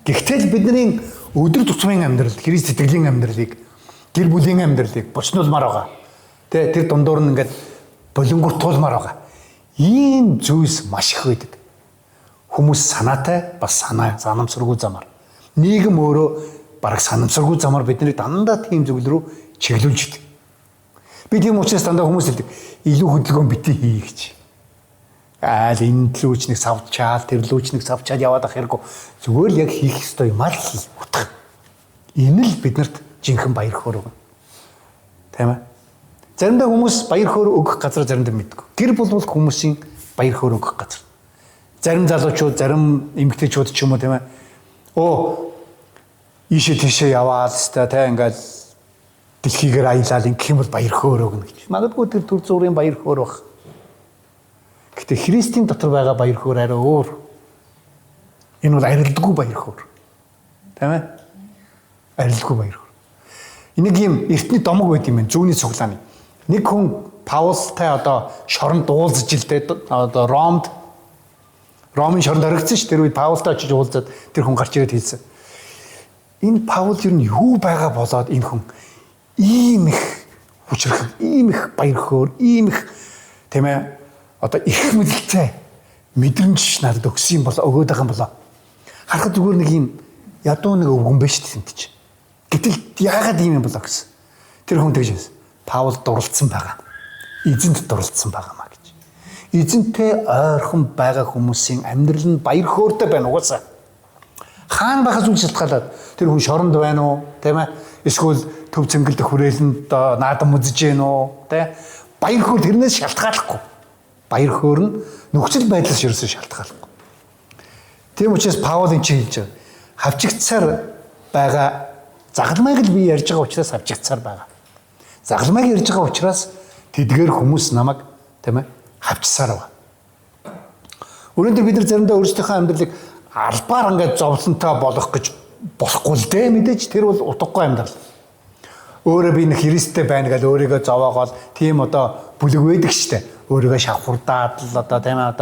Гэхдээ бидний өдөр тутмын амьдрал Христ итгэлийн амьдралыг гэр бүлийн амьдралыг бочнуулмаар байгаа. Тэр дундуур нь ингээд болонгортуулмаар байгаа. Ийм зүйлс маш их байдаг. Хүмүүс санаатай бас санамсаргүй замаар. Нийгэм өөрөө бараг санамсаргүй замаар биднийг дандаа тийм зүйл рүү чиглүүлж идэг. Би тийм учраас дандаа хүмүүс хэлдэг илүү хөдөлгөөн битгий хий гэж. Энэ лүүч нэг савчаал тэр лүүч нэг савчаад яваад ах хэрэггүй. Зүгээр л яг хийх ёстой юм аа л хий утга. Энэ л биднэрт жинхэнэ баяр хөөр өгнө. Тийм ээ. Заримдаа хүмүүс баяр хөөр өгөх газар заримдаа мэдгүй. Гэр бүл хүмүүсийн баяр хөөр өгөх газар. Зарим залуучууд, зарим эмэгтэйчүүд ч юм уу тийм ээ. Ийшээ тийшээ яваад тэ ингээл дэлхийгээр аялал ингэх юм бол баяр хөөр өгнө гэж. Магадгүй тэр төр зүрийн баяр хөөр баг. Гэхдээ Христийн дотор байгаа баяр хөөр арай өөр. Энэ бол арилдаггүй баяр хөөр. Тийм ээ? Арилдаггүй баяр хөөр. Энийг юм эртний домог байт юм байна. Зүүнний цуглааны. Нэг хүн Паултай одоо шоронд уулзж илтэй одоо Ромын шоронд оригдсон ш. Тэр үед Паултай очиж уулзаад тэр хүн гарч ирээд хэлсэн. Энэ Паул юу байгаа болоод энэ хүн ийм их хүчрэх, ийм их баяр хөөр, ийм их тийм ээ одоо их мэдлэлтэй мэдрэмж надад өгсөн юм бол өгөөд байгаа юм болоо. Харахад зүгээр нэг юм ядуу нэг өвгөн биш тэмтэж. Гэтэл яагаад ийм юм болоо гэсэн. Тэр хүн тэгж хэлсэн. Паул дурлцсан байгаа. Эзэнт дурлцсан байгаамаа гэж. Эзэнтэй ойрхон байгаа хүмүүсийн амьдрал нь баяр хөөртэй байна угаасаа. Хаана байхаас үл шалтгаалаад тэр хүн шоронд байна уу, тийм ээ? Эсвэл төв цэнгэлдэх хүрээлэнд наадам үзэж гин үү, тийм? Баяр хөөр тэрнээс шалтгааллахгүй. Баяр хөөр нь нөхцөл байдлаас ерөөсөө шалтгааллахгүй. Тийм учраас Паул энэ чинь хэлж байгаа. Хавчигдсаар байгаа загалмайг л би ярьж байгаа учраас хавчигдсаар байгаа. Загалмайг ярьж байгаа учраас тэдгээр хүмүүс намайг тийм ээ хавчсаар байгаа. Өнөөдөр бид нар заримдаа өөрсдийнхөө амьдралыг албаар ингээд зовлонтой болгох гэж болохгүй л дээ мэдээж тэр бол утгагүй амьдрал. Өөрөө би нэг Христтэй байна гэж өөрийгөө зовоогоол тийм одоо бүлэг байдаг штэ. Өөрийгөө шавхурдаад л одоо тийм ээ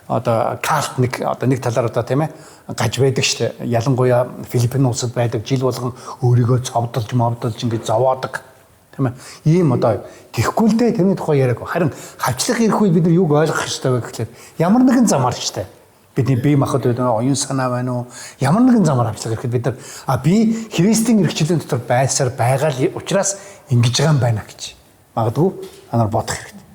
одоо калт нэг талаар одоо тийм ээ гаж байдаг штэ. Ялангуяа Филиппин улсад байдаг жил болгон өөрийгөө цовдолж ингээд зовоодаг. Тийм ээ. Ийм одоо тэхгүй л дээ тэрний тухай яриаг. Харин хавчлах ирэх үед бид нар юуг ойлгох ёстой вэ гэхлээр ямар нэгэн замаар штэ. Бидний бие махбод оюун санаа байна уу? Ямар нэгэн замаар хавчлах ирэхэд бид нар би Христийн эрхчлэн дотор байсаар байгаа учраас ингэж байгаа юм байна гэж. Магадгүй анаар бодох хэрэгтэй.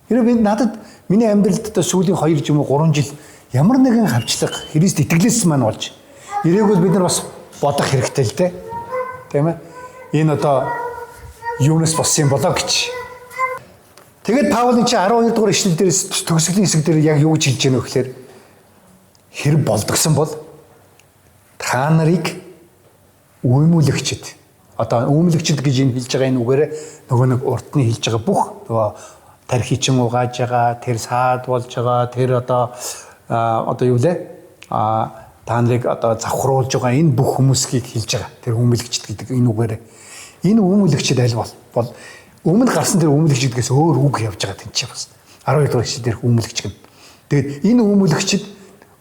Хэрвээ надад миний амьдралд сүүлийн 2 жим уу 3 жил ямар нэгэн хавчлах Христ итгэлээс маань болж ирээг бол бид нар бас бодох хэрэгтэй л дээ. Тийм ээ? Энэ одоо юунаас болсон юм болоо гэж. Тэгээд Паулын чи 12 дугаар ишлэл дээрээс төгсгөлийн хэсэг дээр яг юу гэж хэлж яах вэ гэхээр хэрэг болдгсон бол та нарыг үймүүлэгчд одоо үүмлэгчд гэж энэ хэлж байгаа энэ үгээрээ нөгөө нэг урд нь хэлж байгаа бүх нөгөө тархи чин угааж байгаа, тэр саад болж байгаа, тэр одоо юу лээ? Та нарыг одоо завхруулж байгаа энэ бүх хүмүүсийг хэлж байгаа. Тэр үүмлэгчд гэдэг энэ үгээрээ. Энэ үүмлэгчд аль бол өмнө гарсан тэр үүмлэгчдгээс өөр үг явж байгаа тийм ч бас. 12 дугаар ишлэл дээрх үүмлэгч гэдэг. Тэгээд энэ үүмлэгчд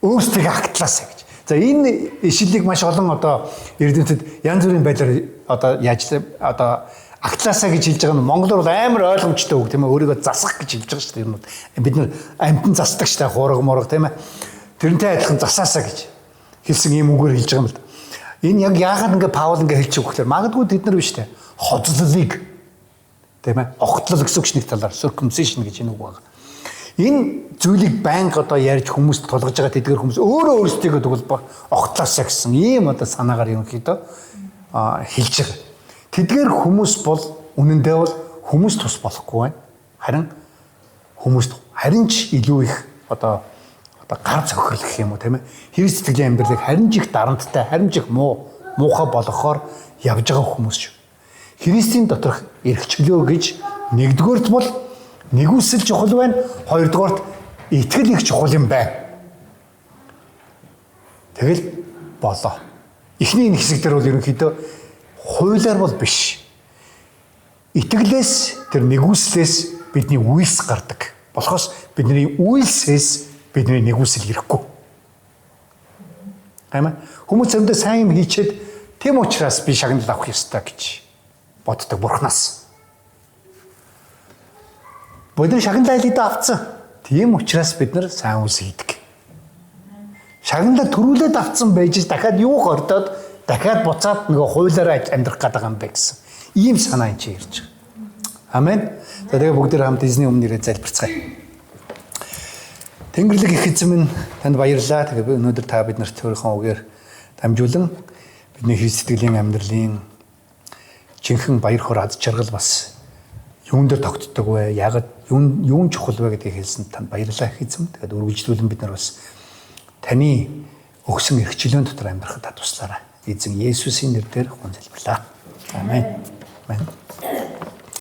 өөрсдөө агтлаасаа гэж. За энэ ишлэлийг маш олон одоо эрдэмтэд янз бүрийн байдлаар одоо яаж одоо агтлаасаа гэж хэлж байгаа нь монголоор бол амар ойлгомжтой үг тийм ээ. Өөрийгөө засах гэж хэлж байгаа шүү дээ. Бид нар амьтан засдаг шүү дээ. Хуурга мурга тийм ээ. Тэрнтэй адилхан засаасаа гэж хэлсэн ийм үгээр хэлж байгаа юм л да. Энэ яг яагаад ингэ Паул ингэ хэлчих вэ гэхээр магадгүй тэд нар биш дээ. Хоцлолыг тийм ээ. Огтлол гэсэн үг нэг талаар circumcision гэж энэ үг байна. Энэ зүйлийг байнга одоо ярьж хүмүүст тулгаж байгаа тэдгэр хүмүүс өөрөө өөрсдийгөө тэгвэл огтлаасаа гэсэн ийм одоо санаагаар ерөнхийдөө хэлж байгаа. Тэдгээр хүмүүс бол үнэндээ бол хүмүүс тус болохгүй байна. Харин ч илүү их одоо гар цохирол гэх юм уу тийм ээ. Хэв сэтгэлийн амьдралыг харин ч их дарамттай, харин ч их муухай болгохоор явж байгаа хүмүүс шүү. Христийн доторх эрхчлөө гэж нэгдүгээрт бол нэгүсэл чухал байна. Хоёрдугаарт итгэл их чухал юм байна. Тэгэл болоо. Эхний энэ хэсэг дээр бол ерөнхийдөө хуулиар бол биш. Итгэлээс тэр нэгүслээс бидний үйлс гардаг. Болохоос бидний үйлсээс бидний нэгүсэл ирэхгүй. Аймаа хүмүүс зөндөө сайн юм хийчихэд тийм учраас би шагнал авах ёстой гэж боддог бурхнаас. Бодон шагнал айлдаа авцсан. Тийм учраас бид нар сайн үс хийдэг. Шагналаа төрүүлээд авцсан байж дахиад юу гордоод дахиад буцаад нөгөө хуулиараа амьдрах гэдэг юм бэ гэсэн. Ийм санаа энэ чинь ирж байгаа. Амен. За тэгээ бүгд хамт эзний өмнө нэрээ залбирцгаая. Тэнгэрлэг их эзэн минь танд баярлалаа. Тэгээ өнөөдөр та биднэрт өөрийнхөө үгээр дамжуулан бидний Христ сэтгэлийн амьдралын жинхэнэ баяр хөөр ад жаргал бас юун дээр тогтдог вэ? Яагаад юун чухал вэ гэдгийг хэлсэнд танд баярлалаа их эзэн. Тэгээд үргэлжлүүлэн бид нар бас таны өгсөн эрхчлөөний дотор амьдрахад туслаарай. Эзэн Есүсийн нэрээр хүн залбирлаа. Амен. Амен.